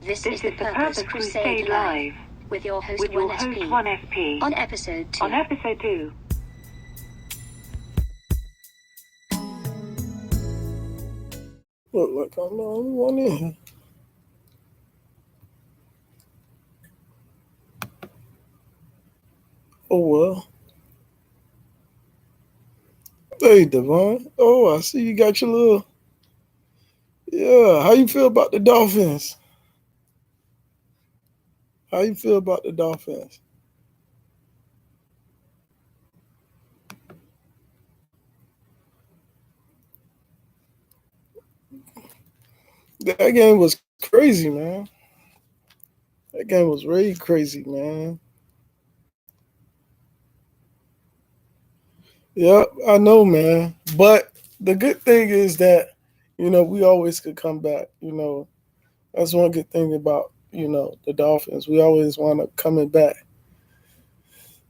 This is the Purpose Crusade Live with your host 1SP on episode 2. Look like I'm the only one in here. Oh well. Hey Devon. Oh, I see you got your little. Yeah, how you feel about the Dolphins? How you feel about the Dolphins? That game was crazy, man. That game was really crazy, man. Yep, I know, man. But the good thing is that, we always could come back. That's one good thing about, the Dolphins. We always wind up coming back.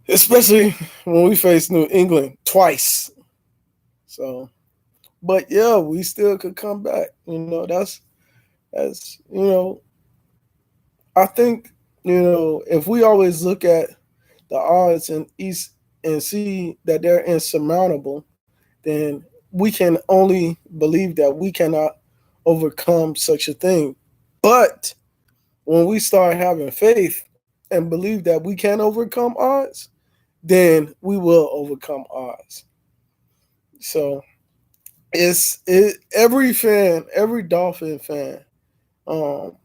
Especially when we face New England twice. So, but yeah, we still could come back. That's I think, if we always look at the odds and see that they're insurmountable, then we can only believe that we cannot overcome such a thing. But when we start having faith and believe that we can overcome odds, then we will overcome odds. So every Dolphin fan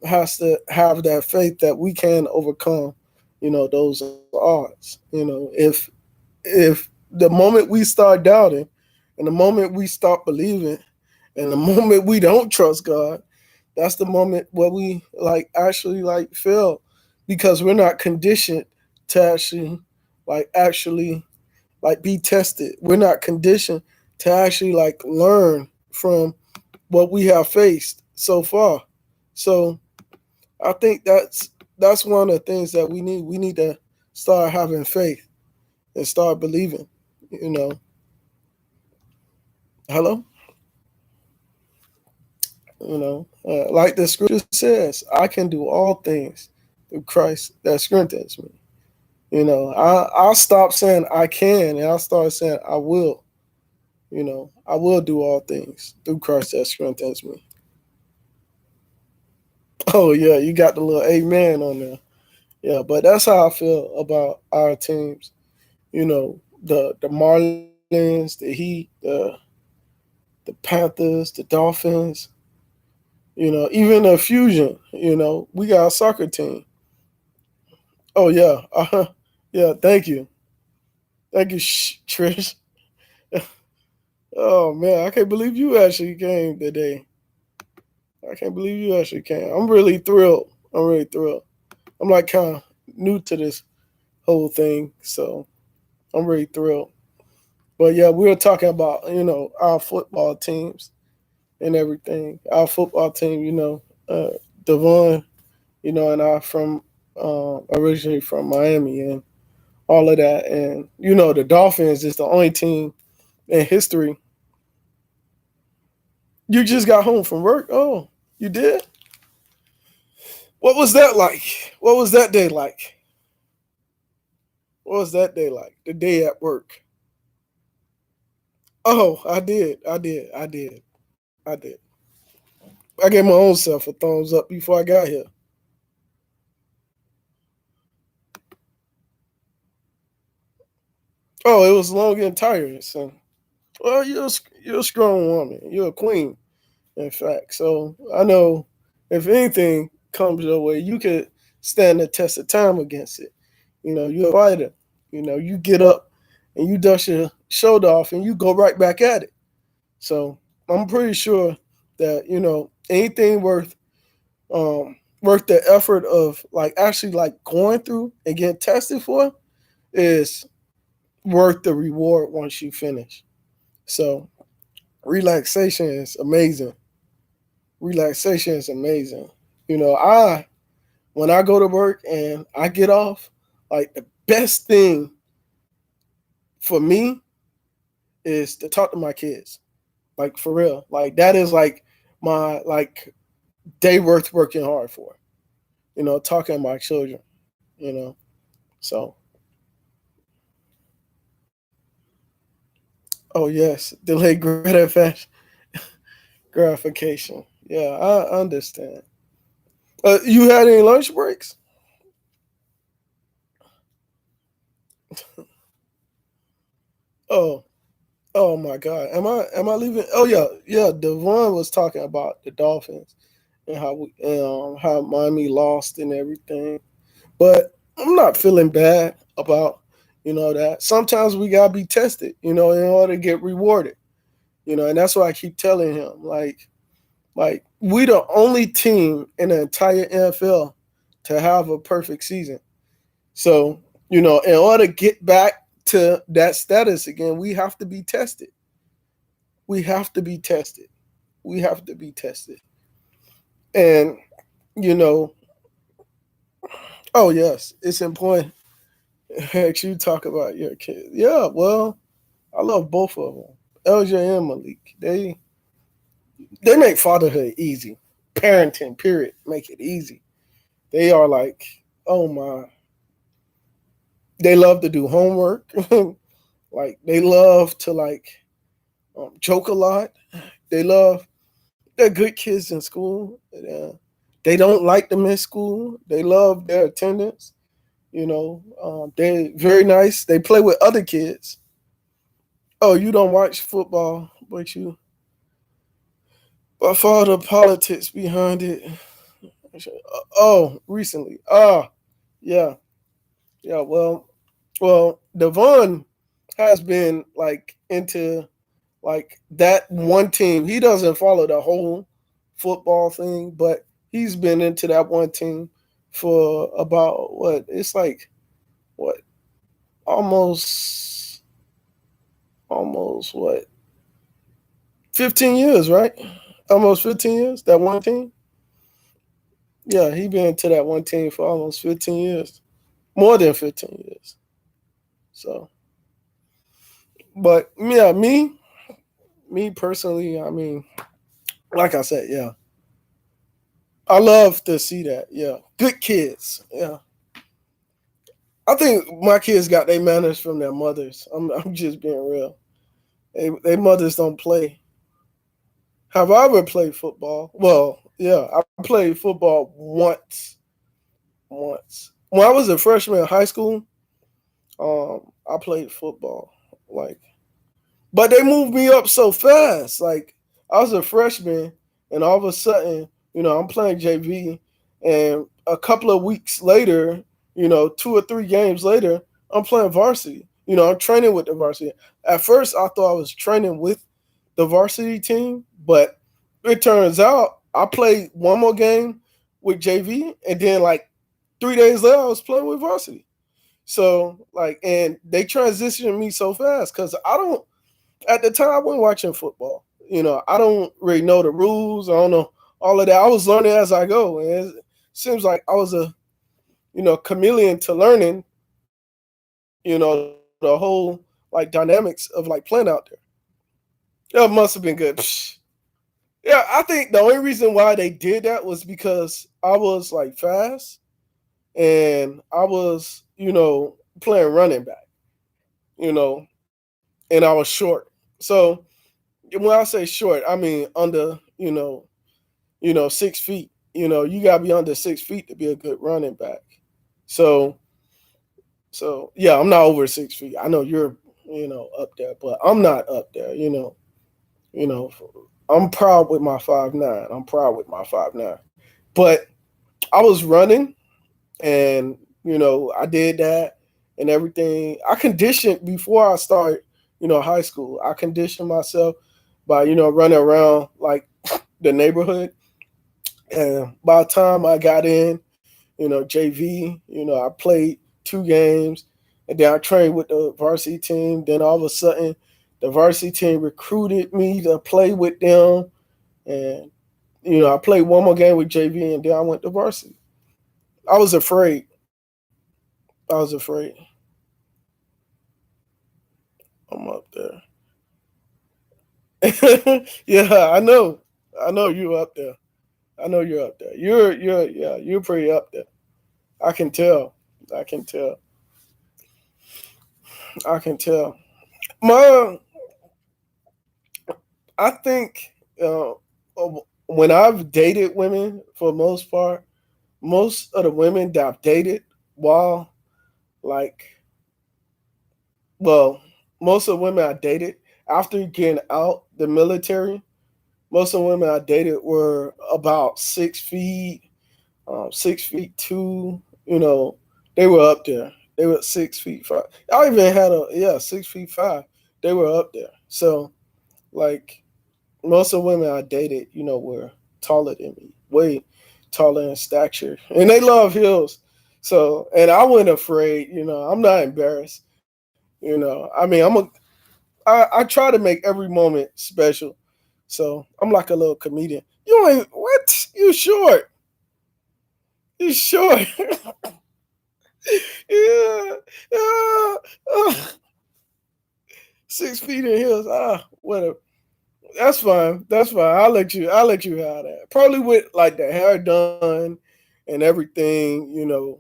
has to have that faith that we can overcome, those odds. If the moment we start doubting and the moment we stop believing and the moment we don't trust God, that's the moment where we actually fail, because we're not conditioned to actually be tested. We're not conditioned to actually learn from what we have faced so far. So I think that's one of the things that we need. We need to start having faith and start believing. Hello? Like the scripture says, I can do all things through Christ that strengthens me. I'll stop saying I can and I'll start saying I will. I will do all things through Christ that strengthens me. Oh yeah, you got the little amen on there. Yeah, but that's how I feel about our teams. The Marlins, the Heat, the Panthers, the Dolphins. Even the Fusion. We got a soccer team. Oh yeah, yeah. Thank you, Trish. Oh man, I can't believe you actually came today. I can't believe you actually came. I'm really thrilled. I'm kind of new to this whole thing, so I'm really thrilled. But yeah, we were talking about, our football teams and everything. Our football team, Devon, and I from originally from Miami and all of that. And, the Dolphins is the only team in history. You just got home from work? Oh, you did? What was that like? What was that day like? What was that day like? The day at work? Oh, I did. I gave my own self a thumbs up before I got here. Oh, it was long and tired. So, well, you're a strong woman. You're a queen, in fact. So I know if anything comes your way, you could stand the test of time against it. You're a fighter. You get up and you dust your shoulder off and you go right back at it. So I'm pretty sure that, anything worth the effort of actually going through and getting tested for is worth the reward once you finish. So relaxation is amazing. When I go to work and I get off, the best thing for me is to talk to my kids. For real. That is my day worth working hard for. talking to my children, So, oh yes, delayed gratification. Yeah, I understand. You had any lunch breaks? Oh, oh my God. Am I leaving? Oh yeah, yeah. Devon was talking about the Dolphins and how Miami lost and everything. But I'm not feeling bad about that. Sometimes we gotta be tested, in order to get rewarded. And that's why I keep telling him, like we the only team in the entire NFL to have a perfect season. So, in order to get back to that status again, we have to be tested. We have to be tested. We have to be tested. And, you know, oh yes, it's important. Heck, you talk about your kids. Yeah, well, I love both of them. LJ and Malik. They make fatherhood easy. Parenting, period, make it easy. They are like, oh my. They love to do homework. Like they love to joke a lot. They love they're good kids in school. They don't like to miss school. They love their attendance. They're very nice. They play with other kids. Oh, you don't watch football, but for the politics behind it. Oh, recently. Yeah, yeah. Well, Devon has been into that one team. He doesn't follow the whole football thing, but he's been into that one team for about what? It's like what? Almost what? 15 years, right? Almost 15 years, that one team? Yeah, he been to that one team for almost 15 years. More than 15 years. So, but yeah, me personally, I mean, like I said, yeah. I love to see that. Yeah. Good kids. Yeah. I think my kids got their manners from their mothers. I'm just being real. They mothers don't play. Have I ever played football? Well, yeah, I played football once. Once. When I was a freshman in high school, I played football. Like But they moved me up so fast. Like I was a freshman, and all of a sudden, I'm playing JV, and a couple of weeks later, 2 or 3 games later, I'm playing varsity. I'm training with the varsity. At first, I thought I was training with the varsity team, but it turns out I played one more game with JV, and then 3 days later, I was playing with varsity. So and they transitioned me so fast because I don't at the time I wasn't watching football. I don't really know the rules. I don't know all of that. I was learning as I go, and it seems like I was a chameleon to learning. The whole dynamics of playing out there. Yeah, it must have been good. Psh. Yeah, I think the only reason why they did that was because I was fast and I was playing running back. And I was short. So when I say short, I mean under, 6 feet. You gotta be under 6 feet to be a good running back. So yeah, I'm not over 6 feet. I know you're, up there, but I'm not up there, you know, I'm proud with my 5'9". I'm proud with my 5'9". But I was running and, I did that and everything. I conditioned before I started, high school. I conditioned myself by, running around the neighborhood. And by the time I got in, JV, I played 2 games and then I trained with the varsity team. Then all of a sudden, the varsity team recruited me to play with them. And, I played one more game with JV and then I went to varsity. I was afraid. I was afraid. I'm up there. Yeah, I know. I know you up there. I know you're up there. You're pretty up there. I can tell. I can tell. I can tell. My, I think when I've dated women, for the most part, most of the women that I've dated while like, well, most of the women I dated after getting out the military, most of the women I dated were about 6 feet, 6 feet two. You know, they were up there. They were 6 feet five. I even had 6 feet five. They were up there. So like most of the women I dated, were taller than me, way taller in stature, and they love heels. So, and I wasn't afraid. I'm not embarrassed. I mean, I try to make every moment special. So I'm like a little comedian. You ain't what? You short? You short? Yeah. Uh, 6 feet in heels. Whatever. That's fine. That's fine. I'll let you have that. Probably with like the hair done and everything,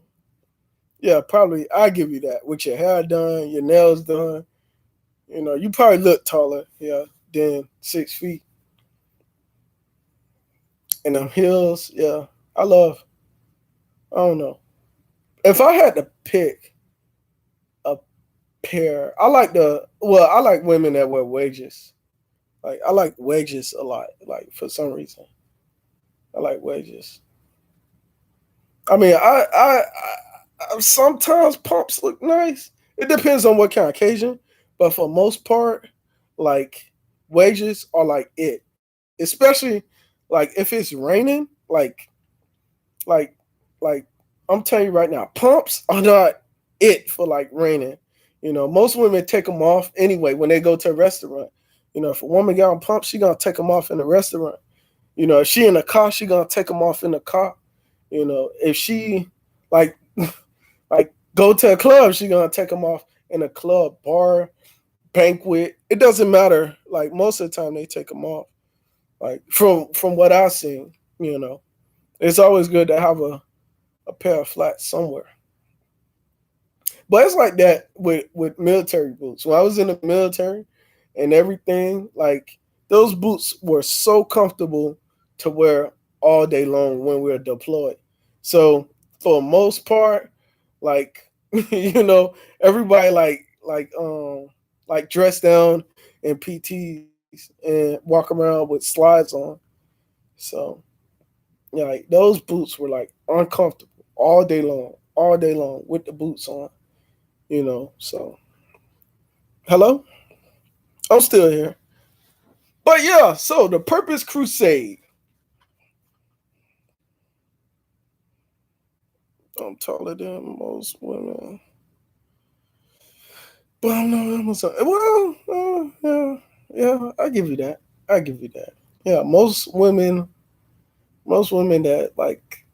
Yeah, probably I'll give you that. With your hair done, your nails done. You probably look taller, than 6 feet. And them heels, yeah. I don't know. If I had to pick a pair, I like women that wear wedges. Like I like wedges a lot. Like for some reason, I like wedges. I mean, I sometimes pumps look nice. It depends on what kind of occasion, but for most part, like wedges are like it. Especially like if it's raining, like like I'm telling you right now, pumps are not it for like raining. Most women take them off anyway when they go to a restaurant. If a woman got on pumps, she gonna take them off in the restaurant. If she in a car, she gonna take them off in the car. If she like like go to a club, she gonna take them off in a club, bar, banquet. It doesn't matter. Like most of the time, they take them off. Like from what I've seen, it's always good to have a pair of flats somewhere. But it's like that with military boots. When I was in the military and everything, like those boots were so comfortable to wear all day long when we were deployed. So for the most part, like everybody like dress down in PTs and walk around with slides on. So yeah, like those boots were like uncomfortable all day long with the boots on. So hello, I'm still here. But yeah, so the Purpose Crusade. I'm taller than most women, but I'm not almost. Yeah, I give you that. I give you that. Yeah, most women that like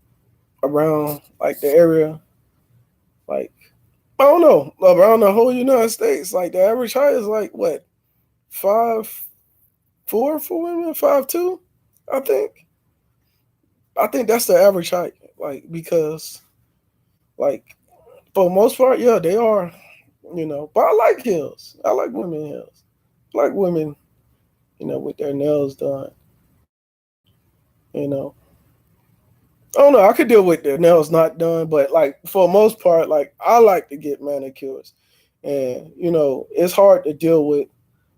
around like the area, like I don't know, around the whole United States, like the average height is like what 5'4" for women, 5'2". I think. I think that's the average height, like because like for the most part, yeah, they are. But I like heels. I like women heels. I like women, with their nails done. You know, I don't know. I could deal with their nails not done, but like for the most part, like I like to get manicures, and it's hard to deal with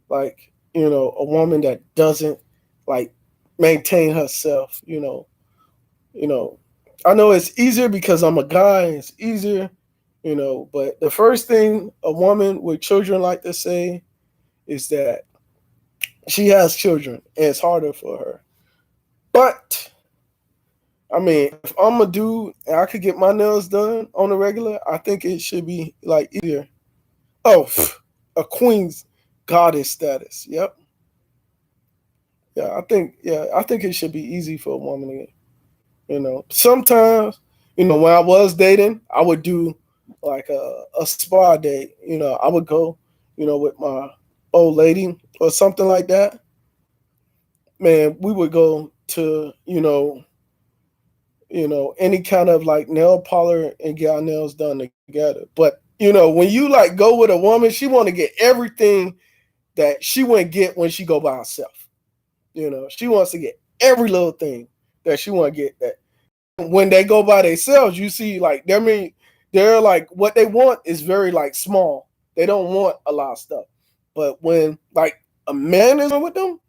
like a woman that doesn't like maintain herself. You know, I know it's easier because I'm a guy. It's easier, but the first thing a woman with children like to say is that she has children and it's harder for her. But I mean, if I'm a dude and I could get my nails done on a regular, I think it should be like easier. Oh, a queen's goddess status. Yep. I think it should be easy for a woman to, sometimes, when I was dating, I would do like a spa date. I would go, with my old lady or something like that. Man, we would go to, any kind of like nail polish and get our nails done together. But when you like go with a woman, she want to get everything that she wouldn't get when she go by herself. She wants to get every little thing that she want to get. That when they go by themselves, you see like they're like what they want is very like small. They don't want a lot of stuff. But when like a man is with them,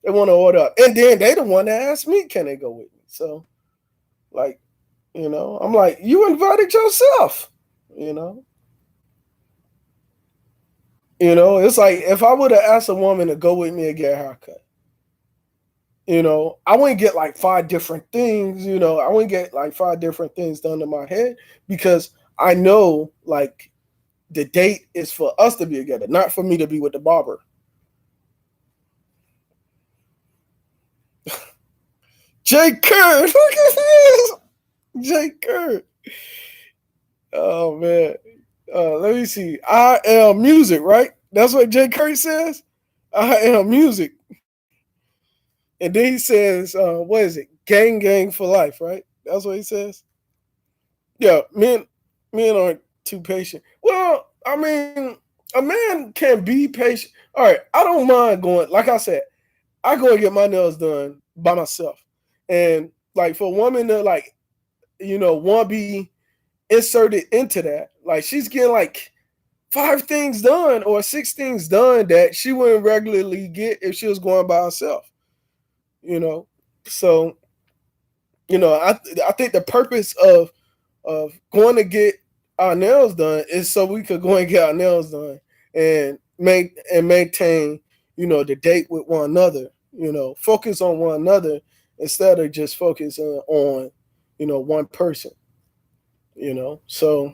they want to order up, and then they the one that asked me, can they go with me? So like, I'm like, you invited yourself, it's like if I would have asked a woman to go with me and get a haircut, I wouldn't get like 5 different things, I wouldn't get like 5 different things done to my head because I know like the date is for us to be together, not for me to be with the barber. Jay Kerr, look at this. Jay Kerr. Oh man. Let me see. I am music, right? That's what Jay Kerr says. I am music. And then he says, what is it? Gang for life, right? That's what he says. Yeah, men aren't too patient. Well, I mean, a man can be patient. All right, I don't mind going, like I said, I go and get my nails done by myself. And like for a woman to like, want to be inserted into that, like she's getting like 5 things done or 6 things done that she wouldn't regularly get if she was going by herself. So I think the purpose of going to get our nails done is so we could go and get our nails done and maintain the date with one another, focus on one another instead of just focusing on one person. So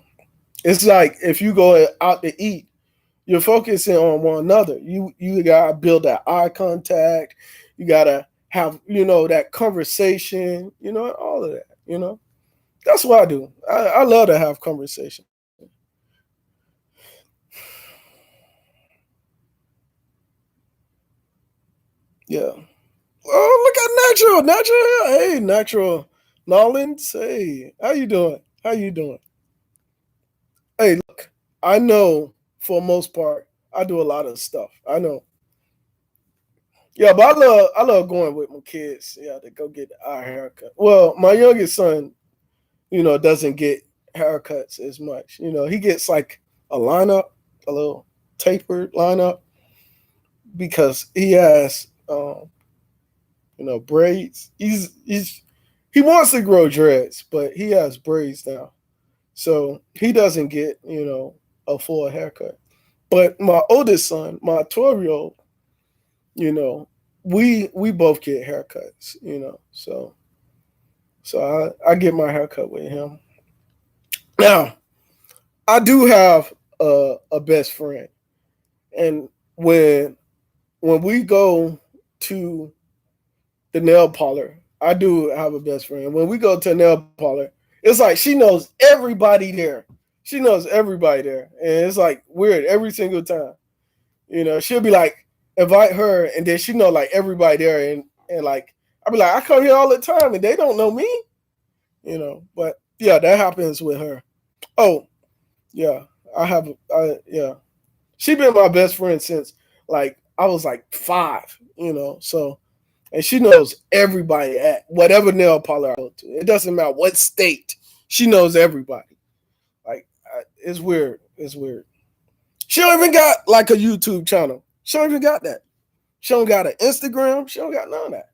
it's like if you go out to eat, you're focusing on one another. You gotta build that eye contact. You gotta have that conversation. All of that. That's what I do. I love to have conversation. Yeah. Oh, look at Natural. Hey, Natural Nolans. Hey, how you doing? Hey, look, I know for the most part, I do a lot of stuff. I know. Yeah, but I love going with my kids. Yeah, to go get our haircut. Well, my youngest son, doesn't get haircuts as much. He gets like a lineup, a little tapered lineup, because he has braids. He wants to grow dreads, but he has braids now. So he doesn't get, a full haircut. But my oldest son, my 12-year-old, we both get haircuts, So I get my haircut with him. Now, I do have a best friend. And when we go to the nail parlor, I do have a best friend. When we go to a nail parlor, it's like she knows everybody there. And it's like weird every single time. She'll be like, invite her, and then she know like everybody there, and like I'll be like, I come here all the time, and they don't know me. But yeah, that happens with her. Oh, yeah, yeah. She been my best friend since like I was like 5. So. And she knows everybody at whatever nail parlor I go to. It doesn't matter what state. She knows everybody. Like, it's weird. She don't even got like a YouTube channel. She don't even got that. She don't got an Instagram. She don't got none of that.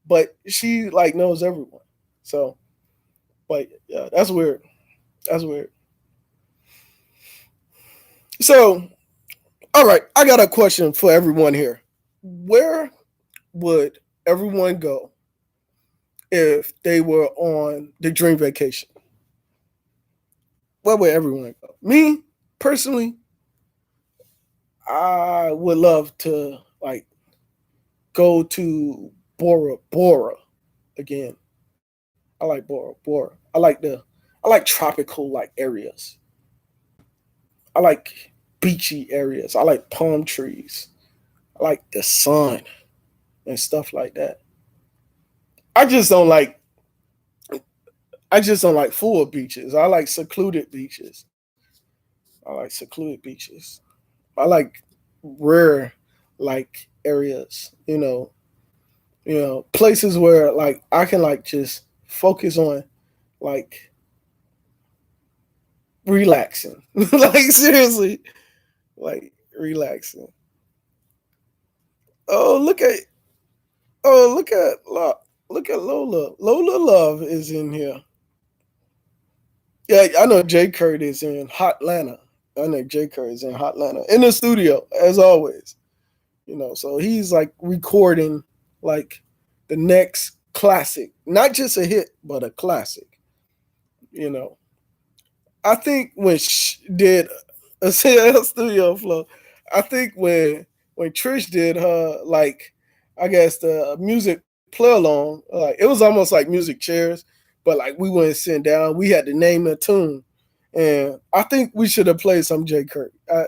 But she like knows everyone. So, but yeah, that's weird. So, all right, I got a question for everyone here. Where would everyone go if they were on the dream vacation? Where would everyone go? Me, personally, I would love to like go to Bora Bora again. I like Bora Bora. I like tropical like areas. I like beachy areas. I like palm trees. I like the sun and stuff like that. I just don't like I just don't like full beaches. I like secluded beaches. I like rare like areas, places where like I can like just focus on like relaxing. Like seriously, like relaxing. Oh, look at Lola. Lola Love is in here. Yeah, I know Jay Kurt is in Hotlanta. I know Jay Kurt is in Hotlanta in the studio as always. So he's like recording like the next classic, not just a hit, but a classic. I think when did a studio flow, I think when Trish did her like, I guess the music play along, like it was almost like music chairs, but like we wouldn't sit down. We had to name a tune, and I think we should have played some J. Kurt. I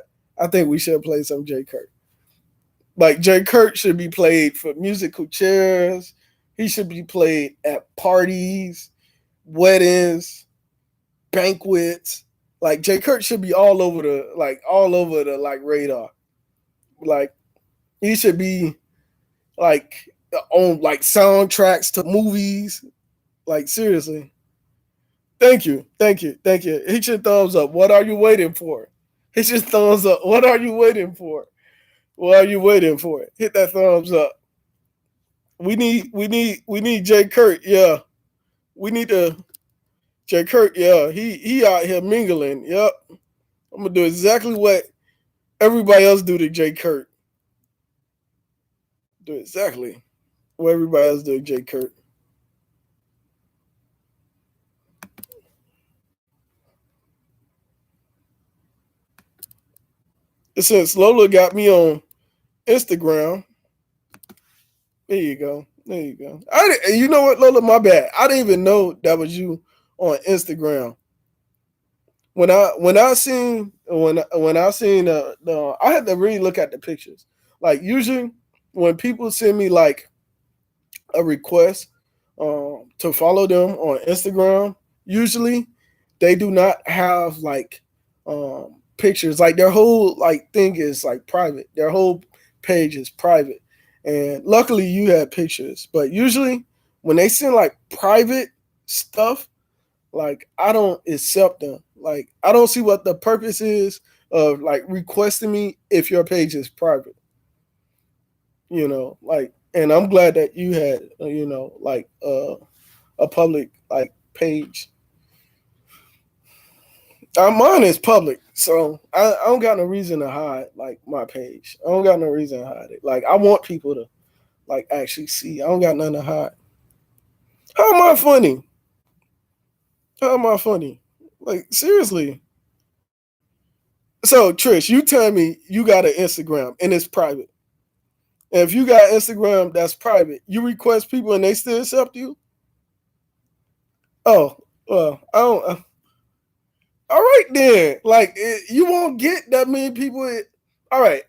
think we should have played some J. Kurt. Like J. Kurt should be played for musical chairs. He should be played at parties, weddings, banquets. Like J. Kurt should be all over the like radar. Like he should be like on like soundtracks to movies. Like seriously. Thank you. Hit your thumbs up. What are you waiting for? Hit your thumbs up. What are you waiting for? What are you waiting for? Hit that thumbs up. We need J. Kurt. Yeah. We need to J. Kurt, yeah. He out here mingling. Yep. I'm gonna do exactly what everybody else do to J. Kurt. Do exactly what everybody else do to J. Kurt. Since Lola got me on Instagram, there you go. You know what, Lola? My bad. I didn't even know that was you on Instagram. When I seen I had to really look at the pictures. Like usually when people send me like a request to follow them on Instagram, usually they do not have like pictures. Like their whole like thing is like private. Their whole page is private. And luckily you had pictures. But usually when they send like private stuff, like I don't accept them. Like I don't see what the purpose is of like requesting me if your page is private. Like, and I'm glad that you had like a public like page. Mine is public, so I don't got no reason to hide like my page. I don't got no reason to hide it. Like I want people to like actually see. I don't got nothing to hide. How am I funny? Like seriously. So Trish, you tell me you got an Instagram and it's private. And if you got Instagram that's private, you request people and they still accept you? Oh, well, I don't. All right then. Like you won't get that many people. All right,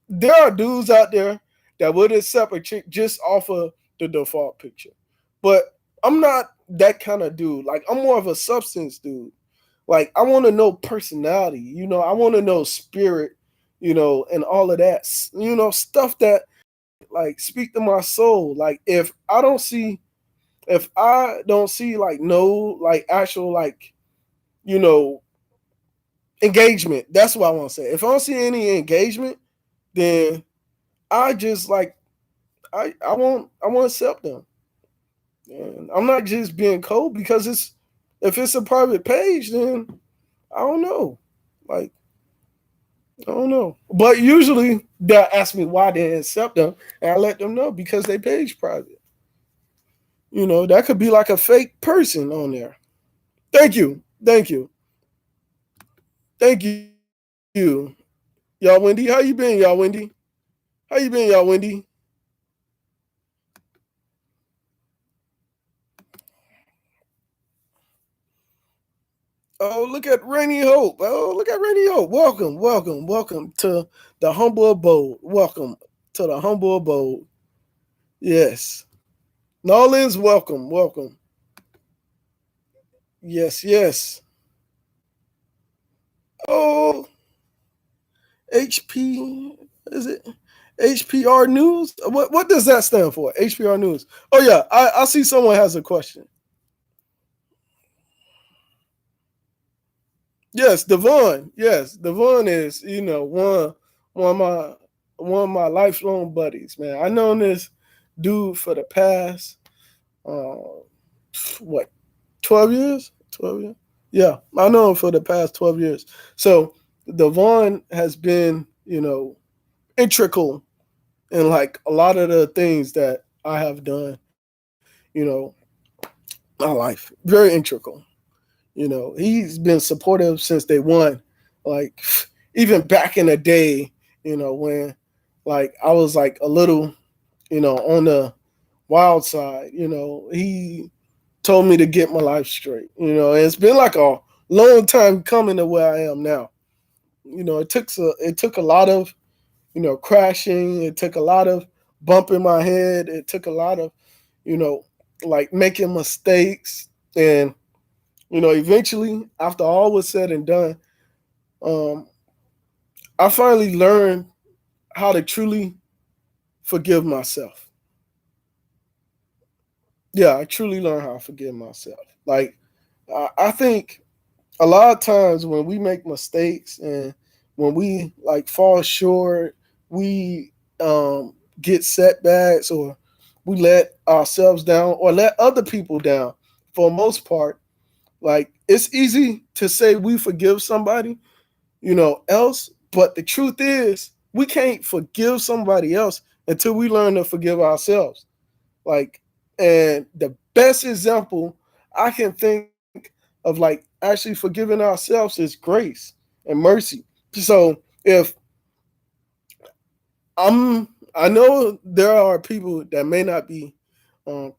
there are dudes out there that would accept a chick just off of the default picture, but I'm not that kind of dude. Like I'm more of a substance dude. Like I want to know personality. I want to know spirit. And all of that. Stuff that like speak to my soul. Like if I don't see like no like actual like engagement. That's what I want to say. If I don't see any engagement, then I just like I won't accept them. And I'm not just being cold because if it's a private page, then I don't know. Like I don't know. But usually they'll ask me why they accept them, and I let them know because they page private. That could be like a fake person on there. Thank you. Y'all Wendy. How you been, y'all Wendy? Oh, look at Rainy Hope. Welcome to the humble abode. Welcome to the humble abode. Yes. Nolans, welcome. Yes, yes. Oh, HP, is it HPR News? What does that stand for? HPR News. Oh yeah, I see someone has a question. Yes, Devon. Yes, Devon is one of my lifelong buddies, man. I known this dude for the past uh, what 12 years? 12 years? Yeah, I know him for the past 12 years. So Devon has been integral in like a lot of the things that I have done. My life very integral. He's been supportive since day one. Like even back in the day, when like I was like a little, on the wild side, he told me to get my life straight. And it's been like a long time coming to where I am now. It took a lot of, crashing, it took a lot of bumping my head, it took a lot of, you know, like making mistakes and eventually, after all was said and done, um, I finally learned how to truly forgive myself. Yeah, I truly learned how to forgive myself. Like, I think a lot of times when we make mistakes and when we like fall short, we get setbacks or we let ourselves down or let other people down for the most part. Like, it's easy to say we forgive somebody, else. But the truth is, we can't forgive somebody else until we learn to forgive ourselves. Like, and the best example I can think of, like, actually forgiving ourselves is grace and mercy. So if I know there are people that may not be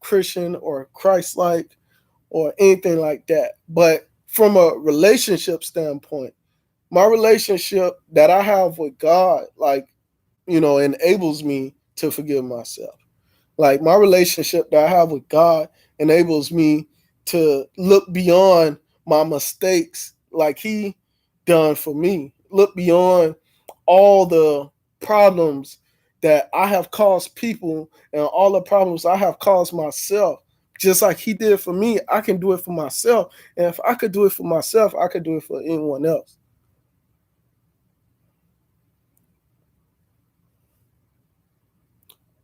Christian or Christ-like or anything like that, but from a relationship standpoint, my relationship that I have with God, like, enables me to forgive myself. Like, my relationship that I have with God enables me to look beyond my mistakes like he done for me. Look beyond all the problems that I have caused people and all the problems I have caused myself. Just like he did for me, I can do it for myself. And if I could do it for myself, I could do it for anyone else.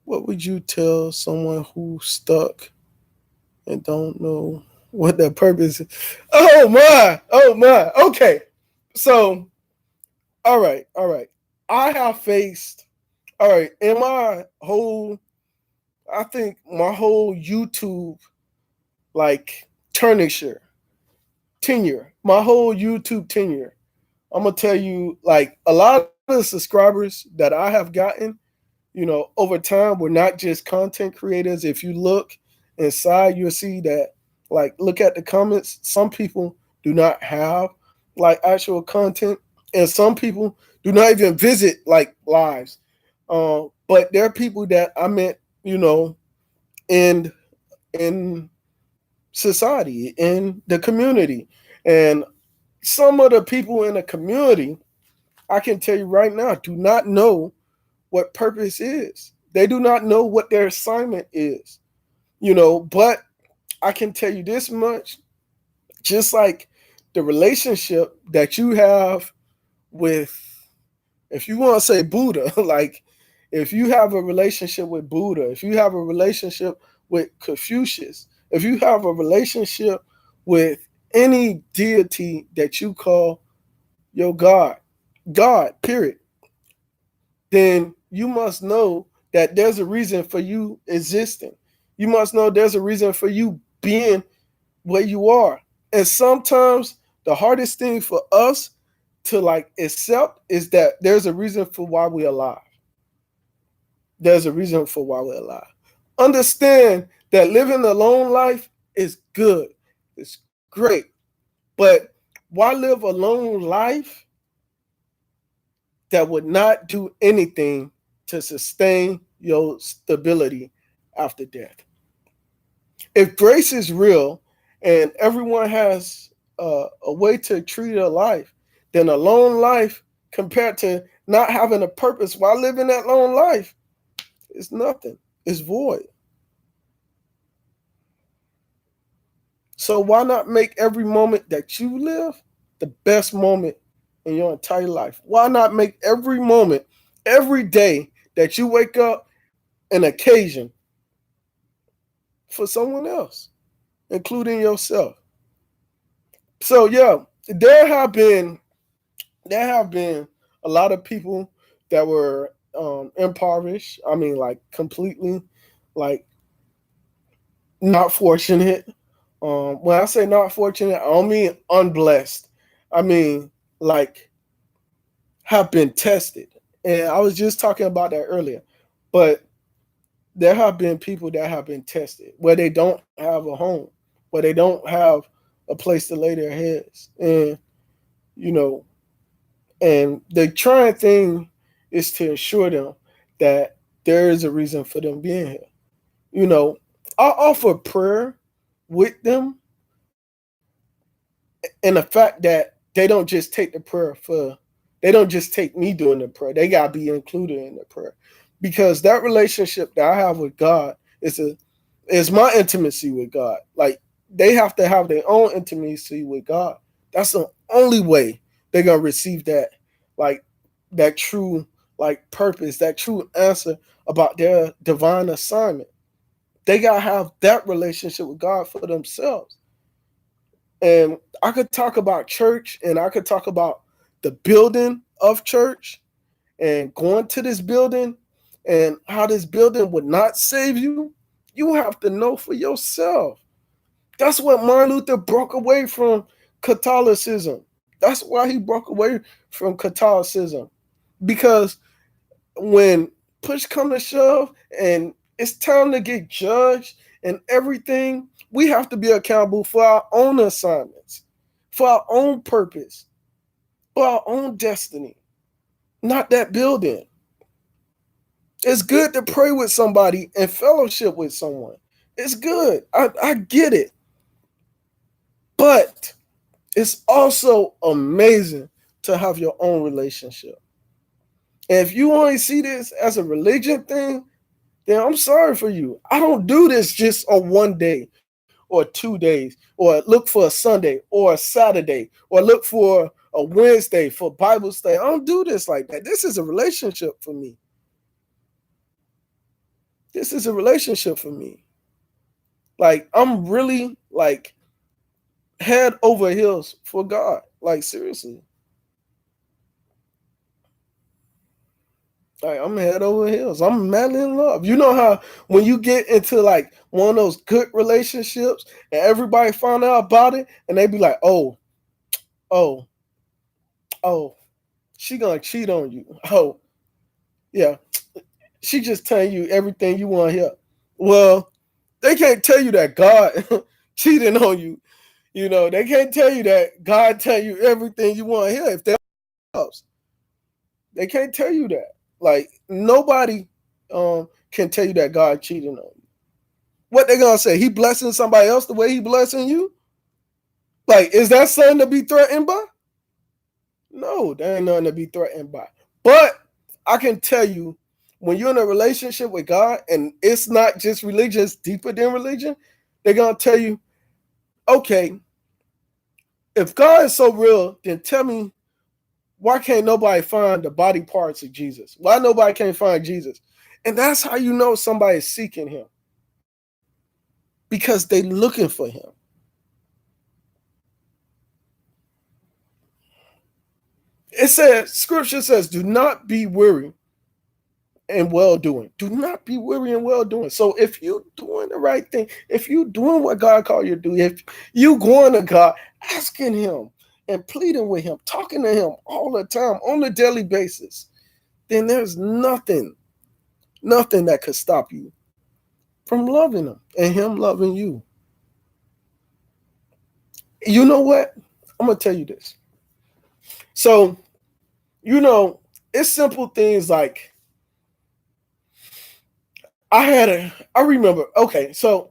What would you tell someone who's stuck and don't know what their purpose is? Oh my, oh my. Okay. So, all right. I have faced, all right, in my whole, I think my whole YouTube, like, tenure, my whole YouTube tenure, I'm going to tell you, like, a lot of the subscribers that I have gotten, over time, we're not just content creators. If you look inside, you'll see that, like, look at the comments. Some people do not have like actual content, and some people do not even visit like lives. But there are people that I met, in in society, in the community, and some of the people in the community, I can tell you right now, do not know what purpose is. They do not know what their assignment is, but I can tell you this much, just like the relationship that you have with, if you want to say Buddha, like if you have a relationship with Buddha, if you have a relationship with Confucius, if you have a relationship with any deity that you call your God, period, then you must know that there's a reason for you existing. You must know there's a reason for you being where you are. And sometimes the hardest thing for us to like accept is that there's a reason for why we're alive. There's a reason for why we're alive. Understand that living a lone life is good. It's great. But why live a lone life that would not do anything to sustain your stability after death? If grace is real and everyone has a way to treat their life, then a lone life compared to not having a purpose while living that lone life is nothing. It's void. So why not make every moment that you live the best moment in your entire life? Why not make every moment, every day that you wake up an occasion for someone else, including yourself? So yeah, there have been a lot of people that were impoverished. I mean, like completely, like not fortunate. When I say not fortunate, I don't mean unblessed. I mean like have been tested. And I was just talking about that earlier. But there have been people that have been tested where they don't have a home, where they don't have a place to lay their heads. And, you know, and the trying thing is to assure them that there is a reason for them being here. You know, I offer prayer with them, and the fact that they don't just take the prayer for, they don't just take me doing the prayer. They gotta be included in the prayer, because that relationship that I have with God is my intimacy with God. Like they have to have their own intimacy with God. That's the only way they're gonna receive that, like that true like purpose, that true answer about their divine assignment. They gotta have that relationship with God for themselves. And I could talk about church, and I could talk about the building of church and going to this building and how this building would not save you. You have to know for yourself. That's what Martin Luther broke away from Catholicism. That's why he broke away from Catholicism. Because when push come to shove and it's time to get judged and everything, we have to be accountable for our own assignments, for our own purpose, for our own destiny, not that building. It's good to pray with somebody and fellowship with someone. It's good. I get it. But it's also amazing to have your own relationship. And if you only see this as a religion thing, then I'm sorry for you. I don't do this just on one day or 2 days, or look for a Sunday or a Saturday, or look for a Wednesday for Bible study. I don't do this like that. This is a relationship for me. This is a relationship for me. Like I'm really like head over heels for God. Like seriously. Like I'm head over heels. I'm madly in love. You know how when you get into like one of those good relationships and everybody find out about it and they be like, oh, oh, she gonna cheat on you. Oh, yeah. She just telling you everything you want to hear. Well, they can't tell you that God cheating on you. You know, they can't tell you that God tell you everything you want to hear if they're else. They can't tell you that. Like nobody can tell you that God cheating on you. What they gonna say? He blessing somebody else the way he blessing you? Like, is that something to be threatened by? No, there ain't nothing to be threatened by. But I can tell you, when you're in a relationship with God, and it's not just religion, it's deeper than religion, they're gonna tell you, okay, if God is so real, then tell me, why can't nobody find the body parts of Jesus? Why nobody can't find Jesus? And that's how you know somebody's seeking him. Because they looking for him. It says, scripture says, do not be weary in well doing. Do not be weary in well doing. So if you're doing the right thing, if you're doing what God called you to do, if you going to God, asking him and pleading with him, talking to him all the time on a daily basis, then there's nothing that could stop you from loving him and him loving you. You know what? I'm going to tell you this. So, you know, it's simple things like I remember, okay, so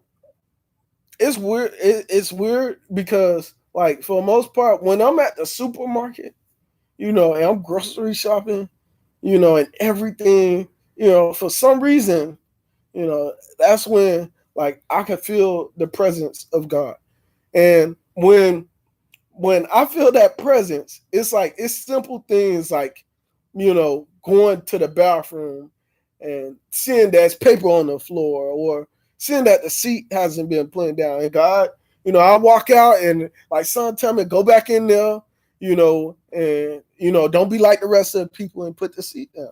it's weird. It's weird because, like, for the most part, when I'm at the supermarket, and I'm grocery shopping, and everything, for some reason, that's when, like, I can feel the presence of God. And when I feel that presence, it's like, it's simple things like, going to the bathroom and seeing there's paper on the floor, or seeing that the seat hasn't been put down. And God, I walk out and, like, son tell me, go back in there, and, don't be like the rest of the people and put the seat down.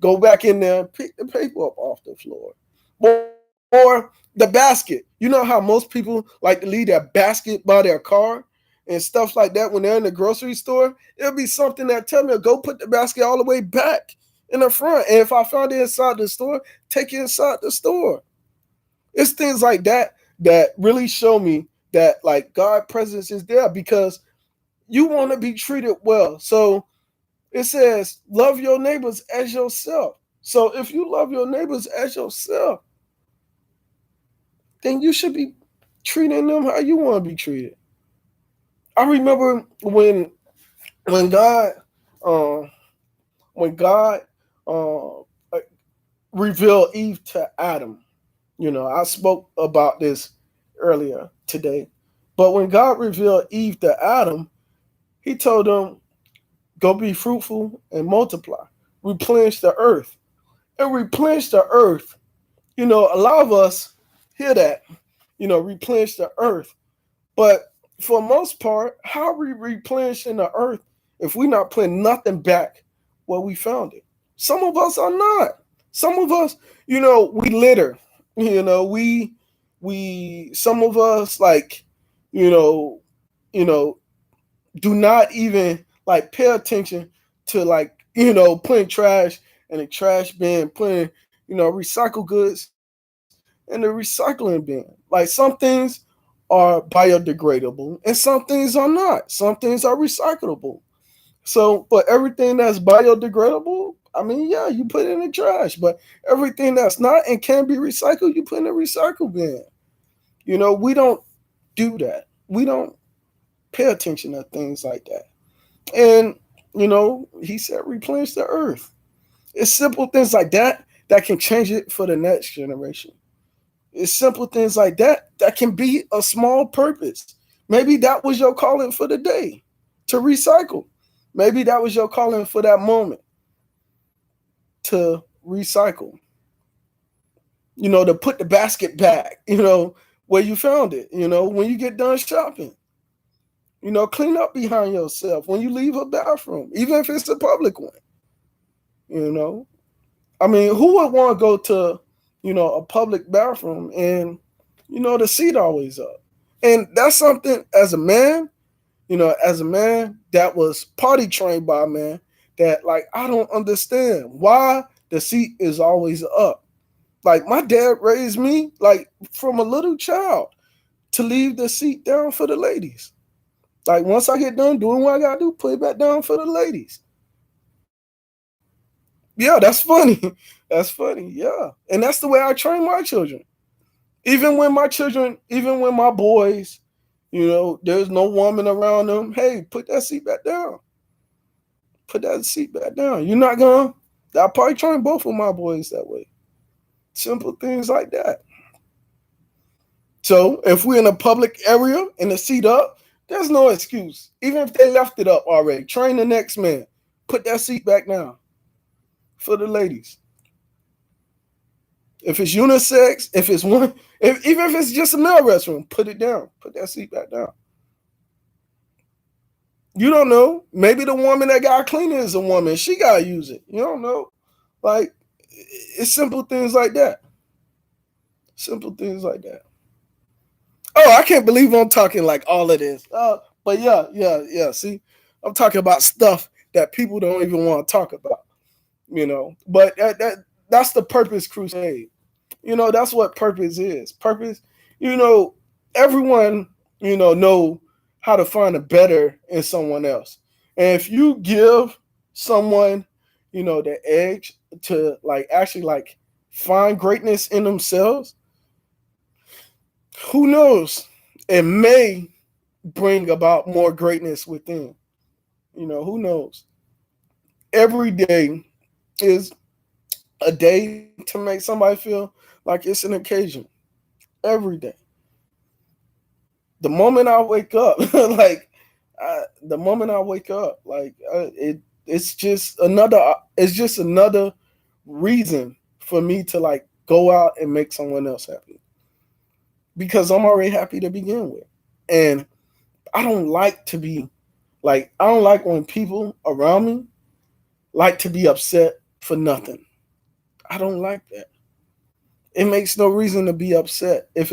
Go back in there and pick the paper up off the floor. Or the basket. You know how most people like to leave their basket by their car and stuff like that when they're in the grocery store? It'll be something that tell me to go put the basket all the way back in the front. And if I found it inside the store, take it inside the store. It's things like that that really show me that, like, God's presence is there, because you want to be treated well. So it says, love your neighbors as yourself. So if you love your neighbors as yourself, then you should be treating them how you want to be treated. I remember when God revealed Eve to Adam. I spoke about this earlier today. But when God revealed Eve to Adam, he told them, go be fruitful and multiply, replenish the earth. And replenish the earth, a lot of us hear that, replenish the earth. But for the most part, how are we replenishing the earth if we're not putting nothing back where we found it? Some of us are not. Some of us, we litter. Some of us, like, do not even, like, pay attention to, like, putting trash in the trash bin, putting, recycle goods in the recycling bin. Like, some things are biodegradable and some things are not. Some things are recyclable. So for everything that's biodegradable, I mean, yeah, you put it in the trash. But everything that's not and can be recycled, you put in the recycle bin. We don't do that. We don't pay attention to things like that. And, he said, replenish the earth. It's simple things like that that can change it for the next generation. It's simple things like that that can be a small purpose. Maybe that was your calling for the day, to recycle. Maybe that was your calling for that moment, to recycle. To put the basket back, where you found it, when you get done shopping. Clean up behind yourself when you leave a bathroom, even if it's a public one. I mean, who would want to go to, a public bathroom and, the seat always up? And that's something as a man that was potty trained by a man, that, like, I don't understand why the seat is always up. Like, my dad raised me, like, from a little child, to leave the seat down for the ladies. Like, once I get done doing what I gotta do, put it back down for the ladies. Yeah, that's funny. That's funny. Yeah. And that's the way I train my children. Even when my boys, there's no woman around them, hey, put that seat back down. Put that seat back down. You're not gonna. I'll probably train both of my boys that way. Simple things like that. So if we're in a public area and the seat up, there's no excuse. Even if they left it up already, train the next man. Put that seat back down for the ladies. If it's unisex, even if it's just a male restroom, put it down. Put that seat back down. You don't know. Maybe the woman that got cleaning is a woman. She got to use it. You don't know. Like, it's simple things like that. Simple things like that. Oh, I can't believe I'm talking like all of this. But yeah. See, I'm talking about stuff that people don't even want to talk about. But that's the Purpose Crusade. That's what purpose is. Purpose, everyone, know how to find a better in someone else. And if you give someone, the edge to, like, actually, like, find greatness in themselves, who knows? It may bring about more greatness within. Who knows? Every day is a day to make somebody feel like it's an occasion. Every day. The moment I wake up, it's just another reason for me to like go out and make someone else happy, because I'm already happy to begin with. And I don't like when people around me like to be upset for nothing. I don't like that. It makes no reason to be upset. It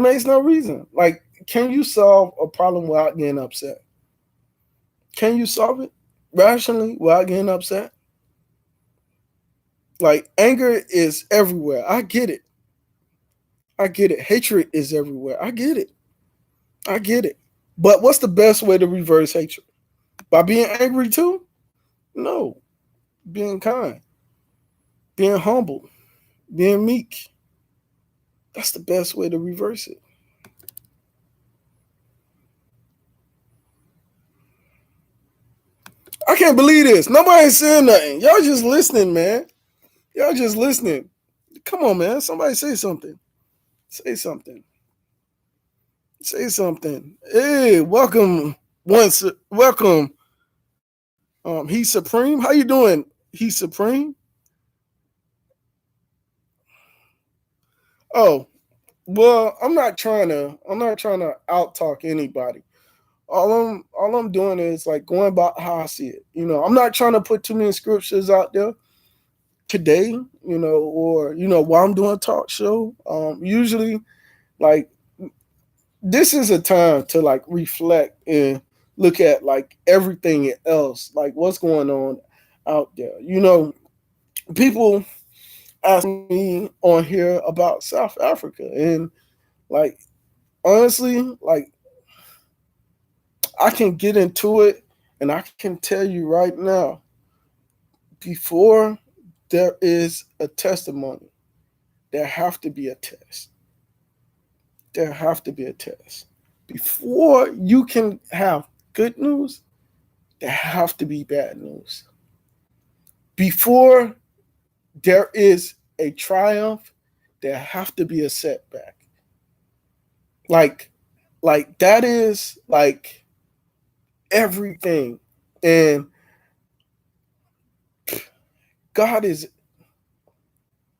makes no reason. Like, can you solve a problem without getting upset? Can you solve it rationally without getting upset? Like, anger is everywhere. I get it. Hatred is everywhere. I get it. But what's the best way to reverse hatred? By being angry too? No. Being kind. Being humble. Being meek. That's the best way to reverse it. I can't believe this. Nobody's saying nothing. Y'all just listening, man. Y'all just listening. Come on, man. Somebody say something. Say something. Hey, welcome. Welcome. He's Supreme. How you doing? He's Supreme. Oh, well, I'm not trying to out talk anybody. All I'm doing is like going about how I see it. I'm not trying to put too many scriptures out there today, or while I'm doing a talk show. Usually, like, this is a time to like reflect and look at like everything else, like what's going on out there. People ask me on here about South Africa, and like, honestly, like, I can get into it, and I can tell you right now, before there is a testimony, there have to be a test. There have to be a test. Before you can have good news, there have to be bad news. Before there is a triumph, there have to be a setback. Like that is like everything. And God is,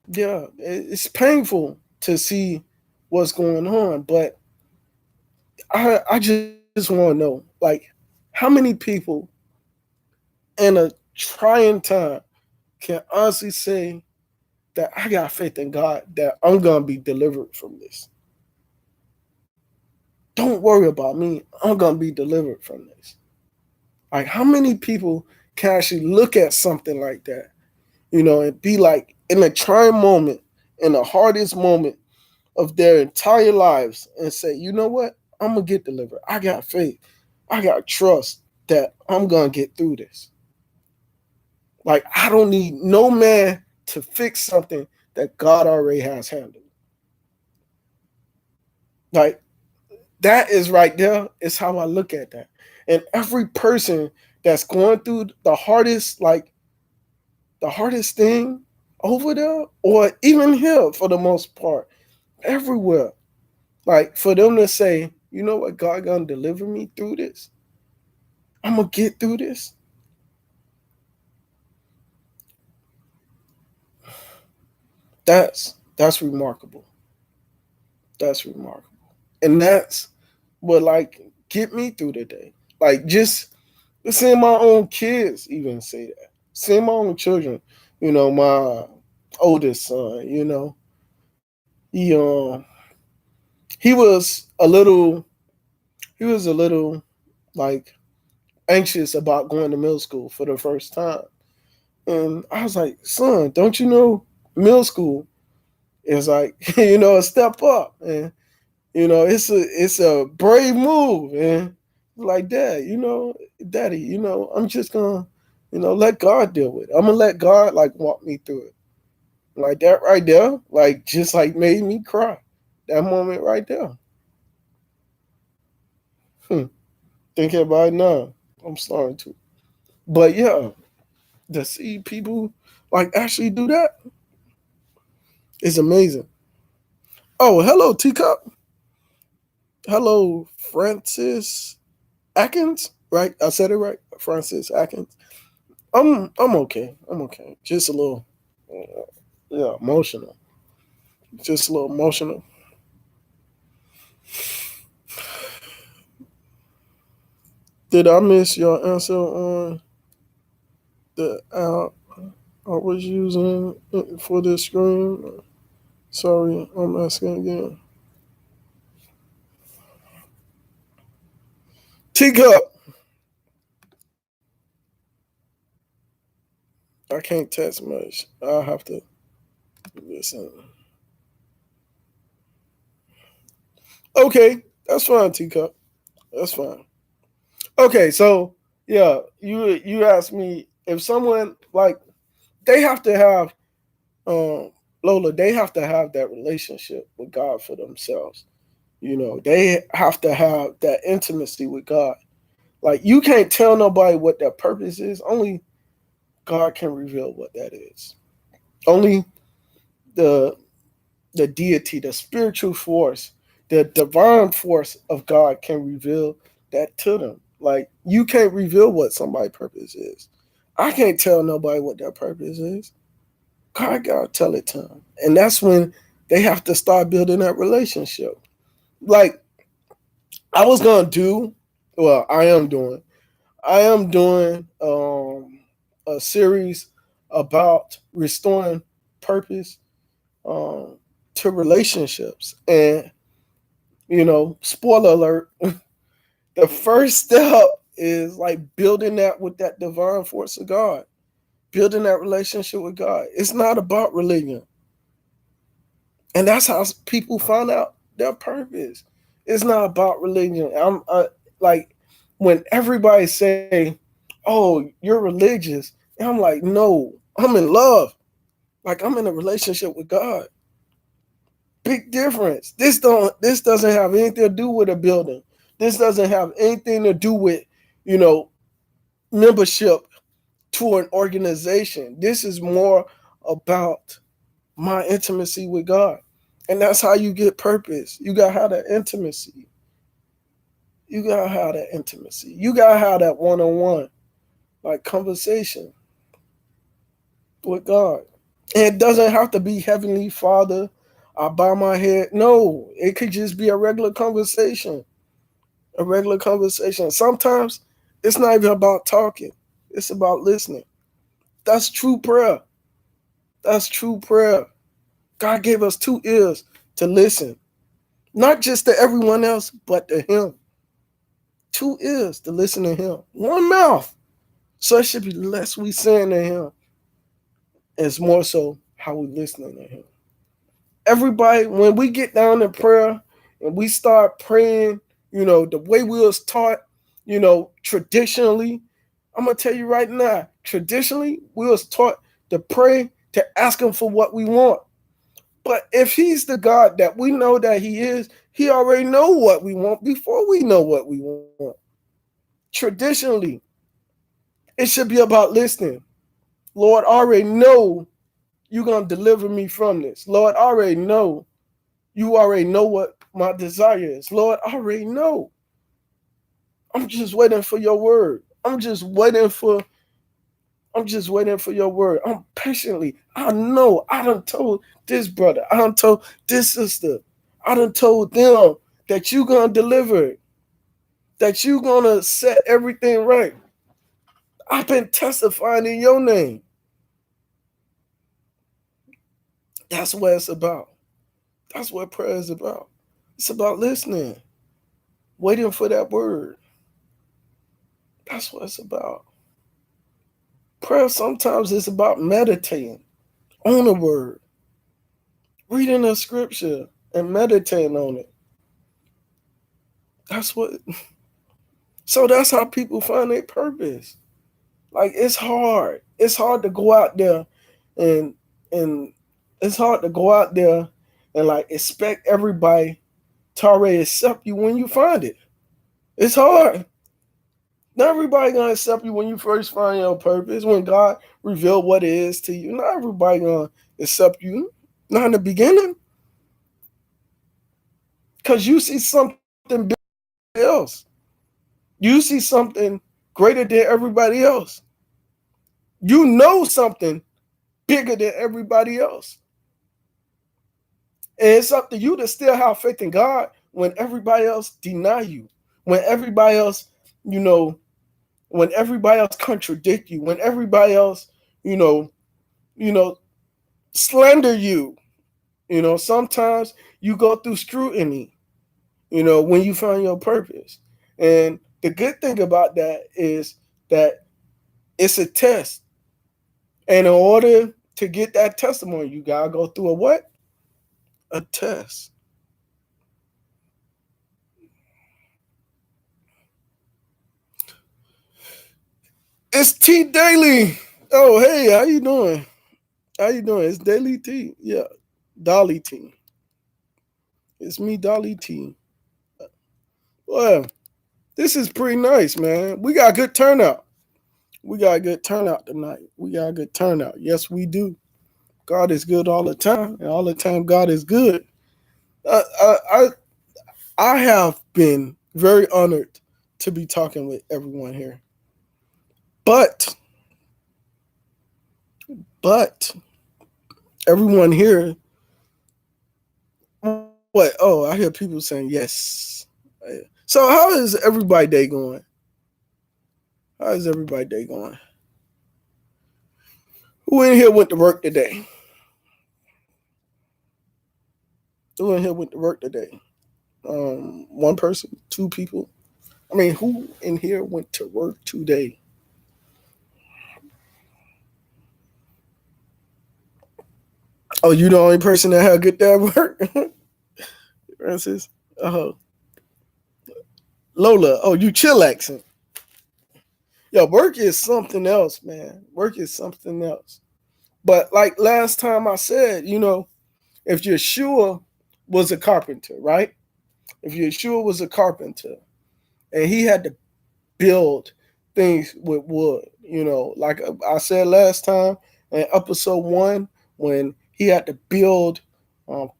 it's painful to see what's going on, but I just want to know, like, how many people in a trying time can honestly say that I got faith in God that I'm going to be delivered from this? Don't worry about me. I'm going to be delivered from this. Like, how many people can actually look at something like that, and be like, in a trying moment, in the hardest moment of their entire lives, and say, you know what? I'm going to get delivered. I got faith. I got trust that I'm going to get through this. Like, I don't need no man to fix something that God already has handled. Like, that is right there is how I look at that. And every person that's going through the hardest thing over there, or even here for the most part, everywhere, like, for them to say, you know what, God gonna deliver me through this. I'm gonna get through this. That's remarkable. That's remarkable. And that's what, like, get me through the day. Like, just seeing my own kids even say that. Seeing my own children, my oldest son, he was a little like anxious about going to middle school for the first time. And I was like, son, don't you know middle school is like, a step up, and it's a brave move. And like, daddy, I'm just gonna, let God deal with it. I'm gonna let God like walk me through it. Like, that right there, like, just like made me cry. That moment right there. Thinking about it now, I'm starting to. But yeah, to see people like actually do that is amazing. Oh, hello, Teacup. Hello, Francis Atkins. Right, I said it right, Francis Atkins. I'm okay. I'm okay. Just a little, emotional. Just a little emotional. Did I miss your answer on the app I was using for this screen? Sorry, I'm asking again. Teacup. I can't text much. I'll have to listen. Okay, that's fine, Teacup. That's fine. Okay, so yeah, you asked me if someone like they have to have Lola, they have to have that relationship with God for themselves. They have to have that intimacy with God. Like you can't tell nobody what their purpose is. Only God can reveal what that is. Only the deity, the spiritual force, the divine force of God can reveal that to them. Like you can't reveal what somebody's purpose is. I can't tell nobody what their purpose is. God gotta tell it to them. And that's when they have to start building that relationship. Like I was gonna do, well, I am doing a series about restoring purpose to relationships. And, spoiler alert, the first step is like building that with that divine force of God, building that relationship with God. It's not about religion. And that's how people find out their purpose. It's not about religion. Like when everybody say, "Oh, you're religious," and I'm like, "No, I'm in love. Like I'm in a relationship with God." Big difference. This doesn't have anything to do with a building. This doesn't have anything to do with, you know, membership to an organization. This is more about my intimacy with God. And that's how you get purpose. You gotta have that intimacy. You gotta have that intimacy. You gotta have that one-on-one, like conversation with God. And it doesn't have to be Heavenly Father, I bow my head. No, it could just be a regular conversation. A regular conversation. Sometimes it's not even about talking. It's about listening. That's true prayer. That's true prayer. God gave us 2 ears to listen. Not just to everyone else, but to Him. 2 ears to listen to Him. 1 mouth. So it should be less we saying to Him. It's more so how we listening to Him. Everybody, when we get down in prayer and we start praying, the way we was taught, traditionally, I'm going to tell you right now, traditionally, we was taught to pray, to ask Him for what we want. But if He's the God that we know that He is, He already know what we want before we know what we want. Traditionally, it should be about listening. Lord, I already know you're going to deliver me from this. Lord, I already know. You already know what my desire is. Lord, I already know. I'm just waiting for your word. I'm just waiting for your word. I'm patiently. I know. I done told this brother. I done told this sister. I done told them that you're going to deliver it. That you're going to set everything right. I've been testifying in your name. That's what it's about. That's what prayer is about. It's about listening. Waiting for that word. That's what it's about. Prayer sometimes is about meditating on the word, reading the scripture and meditating on it. So that's how people find their purpose. Like it's hard. It's hard to go out there and it's hard to go out there and like expect everybody to already accept you when you find it. It's hard. Not everybody gonna accept you when you first find your purpose. When God revealed what it is to you, not everybody gonna accept you. Not in the beginning, because you see something bigger than else. You see something greater than everybody else. You know something bigger than everybody else. And it's up to you to still have faith in God when everybody else deny you, when everybody else, when everybody else contradict you, when everybody else, you know, slander you. Sometimes you go through scrutiny, when you find your purpose. And the good thing about that is that it's a test. And in order to get that testimony, you gotta go through a what? A test. It's T Daily. Oh, hey, how you doing? How you doing? It's Daily T. Yeah, Dolly T. It's me, Dolly T. Well, this is pretty nice, man. We got a good turnout. We got a good turnout tonight. We got a good turnout. Yes, we do. God is good all the time, and all the time God is good. I have been very honored to be talking with everyone here. But everyone here, what? Oh, I hear people saying yes. So how is everybody day going? How is everybody day going? Who in here went to work today? Who in here went to work today? One person, two people. I mean, who in here went to work today? Oh, you the only person that had a good day at work? Francis? Oh. Lola, oh, you chillaxing. Yo, work is something else, man. Work is something else. But like last time I said, if Yeshua was a carpenter, right? If Yeshua was a carpenter and he had to build things with wood, like I said last time in episode 1, when he had to build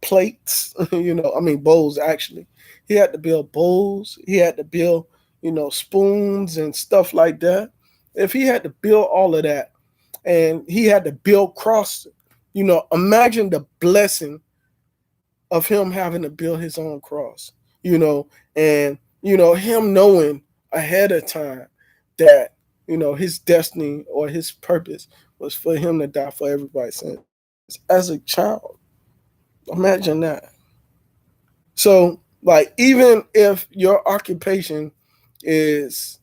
plates, bowls actually. He had to build bowls. He had to build, spoons and stuff like that. If he had to build all of that and he had to build crosses, imagine the blessing of him having to build his own cross, and, him knowing ahead of time that, his destiny or his purpose was for him to die for everybody's sins as a child. Imagine that. So, like, even if your occupation is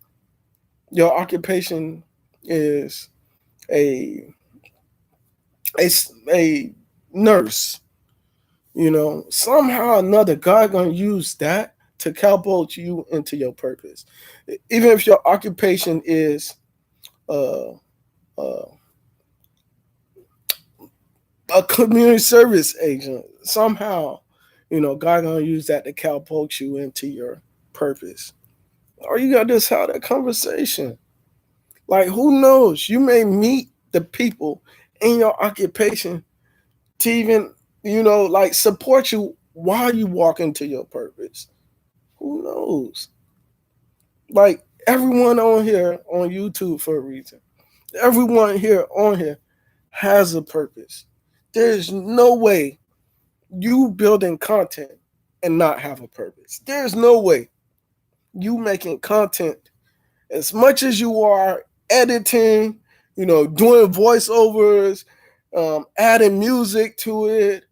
a nurse, somehow or another, God gonna use that to catapult you into your purpose. Even if your occupation is a community service agent, somehow, God gonna use that to catapult you into your purpose. Or you gotta just have that conversation. Like, who knows? You may meet the people in your occupation to even, support you while you walk into your purpose. Who knows? Like, everyone on here on YouTube for a reason. Everyone here on here has a purpose. There's no way you building content and not have a purpose. There's no way you making content as much as you are editing, doing voiceovers, adding music to it,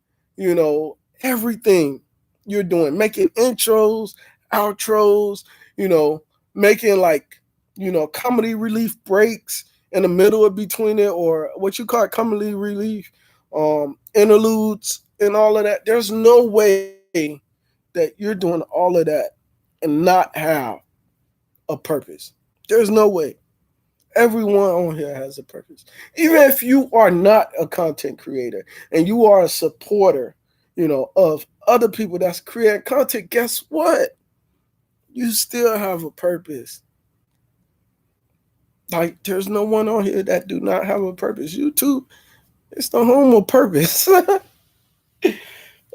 everything you're doing, making intros, outros, making comedy relief breaks in the middle of between it, or what you call comedy relief, interludes and all of that. There's no way that you're doing all of that and not have a purpose. There's no way. Everyone on here has a purpose. Even if you are not a content creator and you are a supporter, of other people that's creating content, guess what? You still have a purpose. Like, there's no one on here that do not have a purpose. YouTube, it's the home of purpose.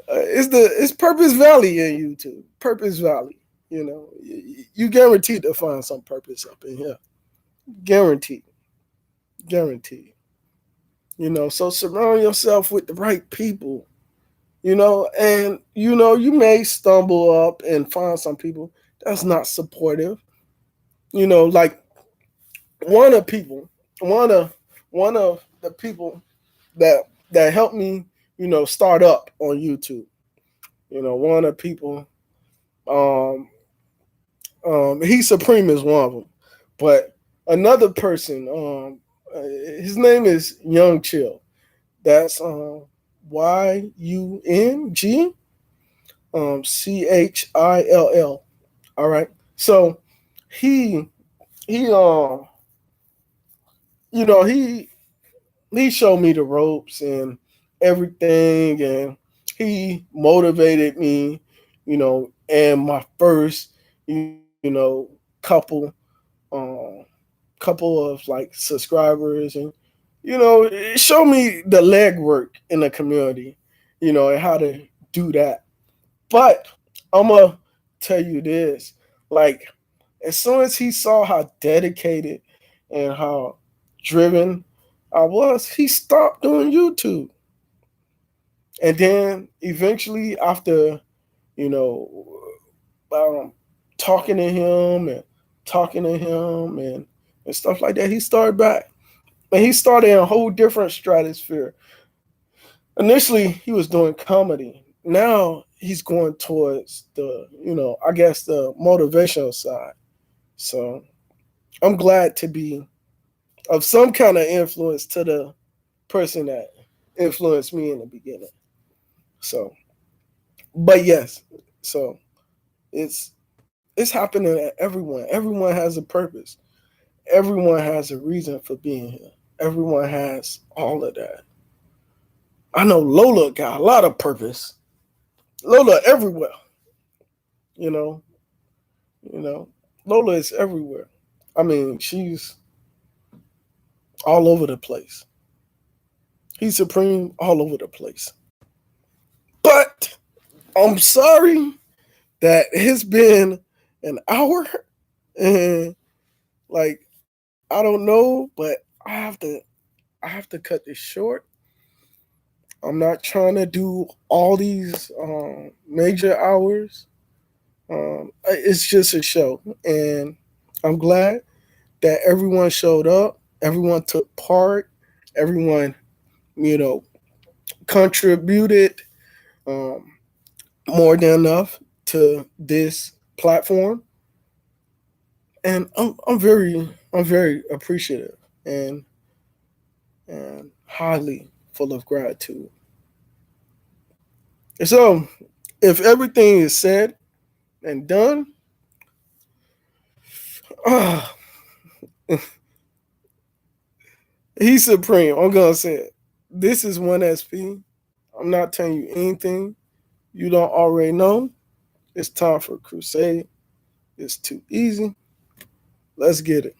It's Purpose Valley in YouTube. Purpose Valley. You guaranteed to find some purpose up in here. Guaranteed. So surround yourself with the right people. And you may stumble up and find some people that's not supportive. Like one of the people that helped me, start up on YouTube. One of the people, He's Supreme is one of them. But another person, his name is Young Chill. That's YUNG CHILL. All right. So he showed me the ropes and everything, and he motivated me, and my first, couple of like subscribers, and it showed me the legwork in the community, and how to do that. But I'm gonna tell you this, like, as soon as he saw how dedicated and how driven I was, he stopped doing YouTube. And then eventually, after, talking to him and stuff like that, he started back. And he started in a whole different stratosphere. Initially, he was doing comedy. Now he's going towards the, I guess the motivational side. So I'm glad to be of some kind of influence to the person that influenced me in the beginning. So, but yes, so it's happening to everyone. Everyone has a purpose. Everyone has a reason for being here. Everyone has all of that. I know Lola got a lot of purpose. Lola everywhere. Lola is everywhere. I mean, she's all over the place. He's Supreme all over the place. But I'm sorry that it's been an hour, and like, I don't know, but I have to cut this short. I'm not trying to do all these major hours. It's just a show, and I'm glad that everyone showed up. Everyone took part. Everyone, contributed more than enough to this platform, and I'm very appreciative and highly full of gratitude. So, if everything is said and done, he's Supreme. I'm gonna say it. This is 1SP. I'm not telling you anything you don't already know. It's time for Crusade. It's too easy. Let's get it.